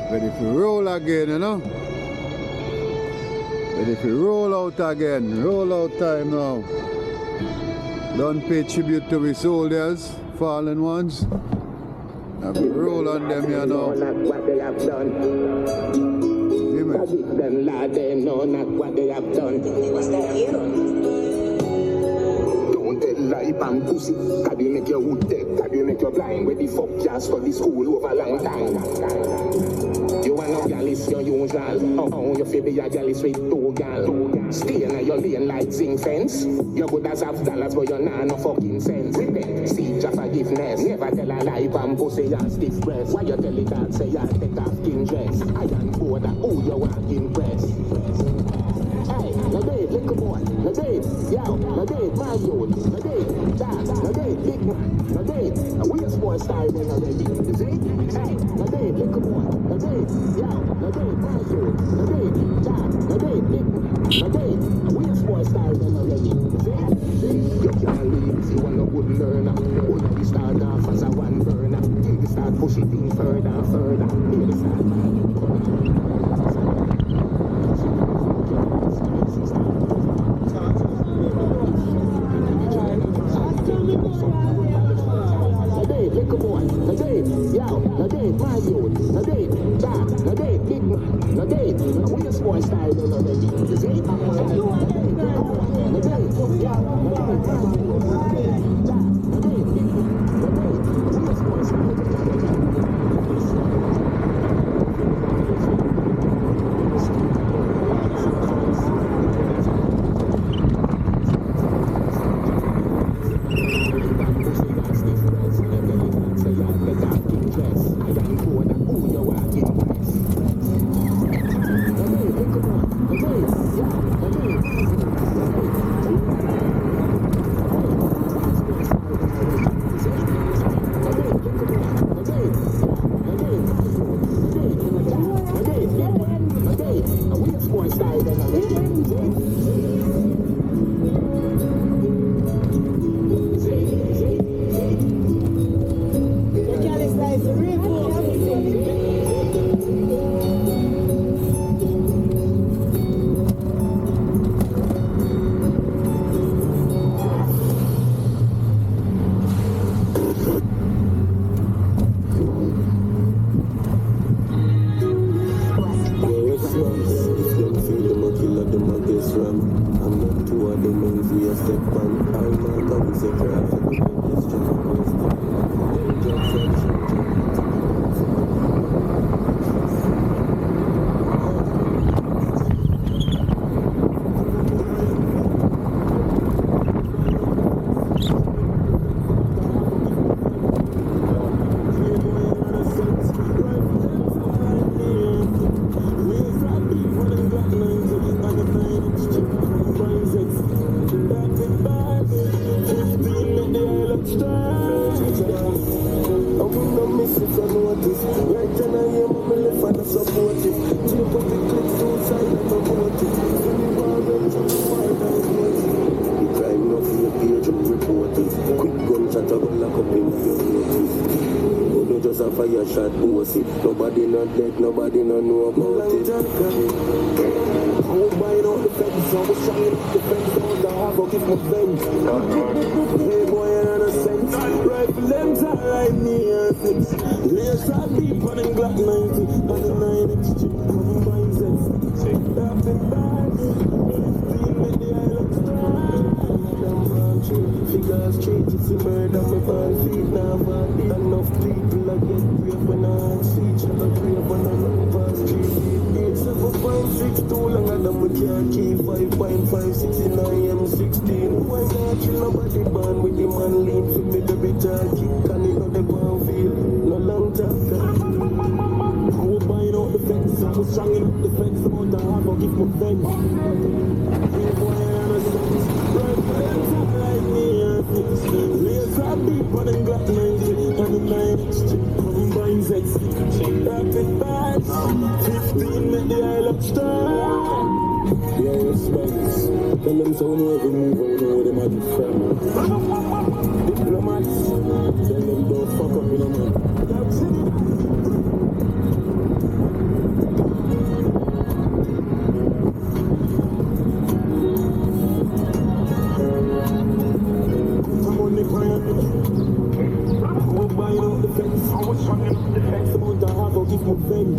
Ready for roll again, you know? Ready for roll out again. Roll out time now. Don't pay tribute to the soldiers, fallen ones. Have to roll on them, you know. What they have done. Forgive them, Lord, they know not what they have done. Was that you? Don't tell lie, and pussy. Can you make your hood dead? Can you make your blind? Where the fuck you study school over long time? You are no gallus, your usual. Oh, you feel be a gallus with two gal. Stay in your lane like zinc fence. You good as have dollars, but you're not no fucking sense. Repent, seek your forgiveness. Never tell a lie, and pussy and stiff breast. Why you tell it that say you take off skin dress? I am bored of who you want to impress. Hey, no date, little boy, no date, yo, no date, my youth, no date, dance, no date, big man, no date, we a sports star then already, you see? Hey, no date, little boy, no date, yo, no date, my youth, no date, dance, no date, big man, no date, we a sports star then already, you see? You can't leave, see one no good learner, only we start off as a one burner, till we start pushing things further and further, here the start. Nobody not dead, nobody not know about it. I was buying out the fence, I was trying to defend all the half of my friends. Hey boy, I had a sense. Rifle lens are right near things. Layers are deep on the Glock 90 and the 9-inch chip from biceps. Nothing bad. 15 with the island star. Figure street, it's a murder, my ball feet now, man. Enough people I get brave when I see each other brave when I run past street. 7.6 too long and we can't keep 5.56 in IM16. Why not chill nobody born with the man lean for me to be talking? Can you know the ground feel? No long talk. I was buying out the fence, I was strong enough the fence about the half, I'll give my friends. Hey boy, I understand. Right friends are like me. Layers are deep on the Glock 90 and the 9-inch chip from biceps. Rapid bats, 15 with the Isle of Star. Yo, respects. Tell them so no every move out know them are different. Diplomats, tell them don't fuck up in a man. my friend.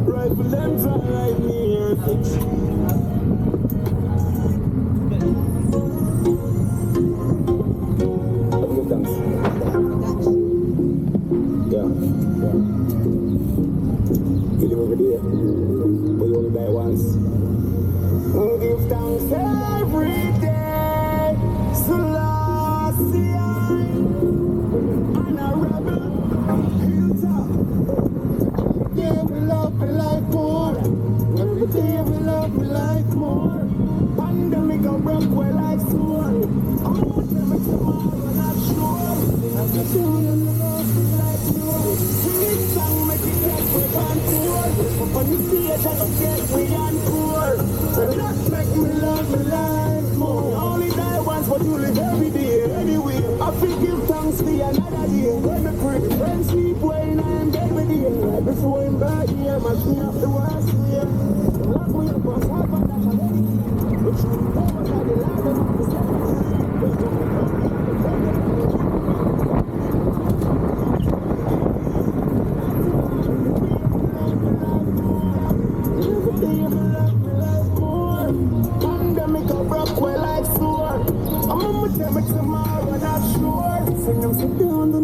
Rifle them try like me here, fix. Thanks. Yeah. You live over there, but you only die once. We'll give thanks every day. Selassie, and a rebel. Hilltop. Yeah, we love me like more. Every day we love me like more. Pandemic and broke we like sword. I'm gonna tell me tomorrow, not sure. Every day we love me like more. This song make it like we on tour. Up on the stage I don't get we on tour. So that make me love me like more. Only die once but you live every day. Anyway, I feel give thanks for another day. When me pray, when sleep, when I'm dead with you. Right before I'm back here, I'm clean up the worst way. Lock me up on top of that already. But you know what I did like them on the side. Every day I love me like more. Pandemic I broke well like sword. I'm gonna tell me tomorrow, not sure. Sing them sit down the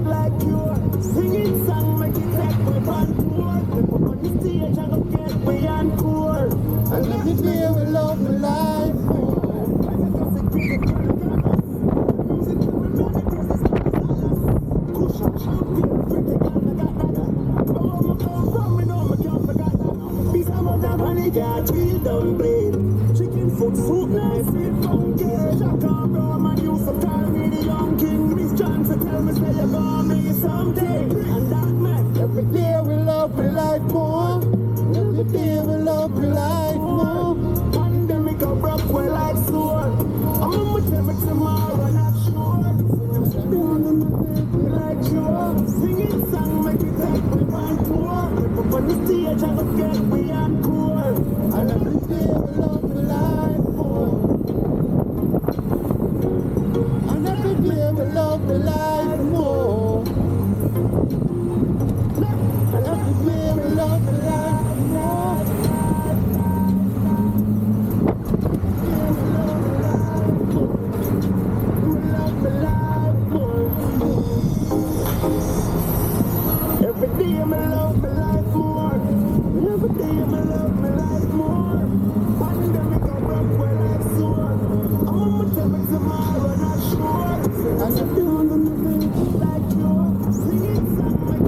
like you. Singing song make it like we on tour. Step up on the stage and go get we encore. And every day we love me like more. Chicken foot soup, nice, sweet, funky. Shaka Ram and you some call me the young king. Miss Johnson tell me say you're gonna be something. And that man, every day we love me like more. Every day we love me like more. Pandemic I broke we like sword. I'm gonna tell me tomorrow, not sure. Like you, singing song make it like we on tour. Up on the stage I go get we encore. And every day we love me like more. And every day we love me like more. And every day we love me like more. We love me like more. Every day I love me like more. Every day I love me like more. Pandemic I broke well like sword. I'm gonna tell me tomorrow, not sure. And I'm doing the living like you. Singing song like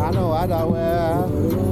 I know, I know where.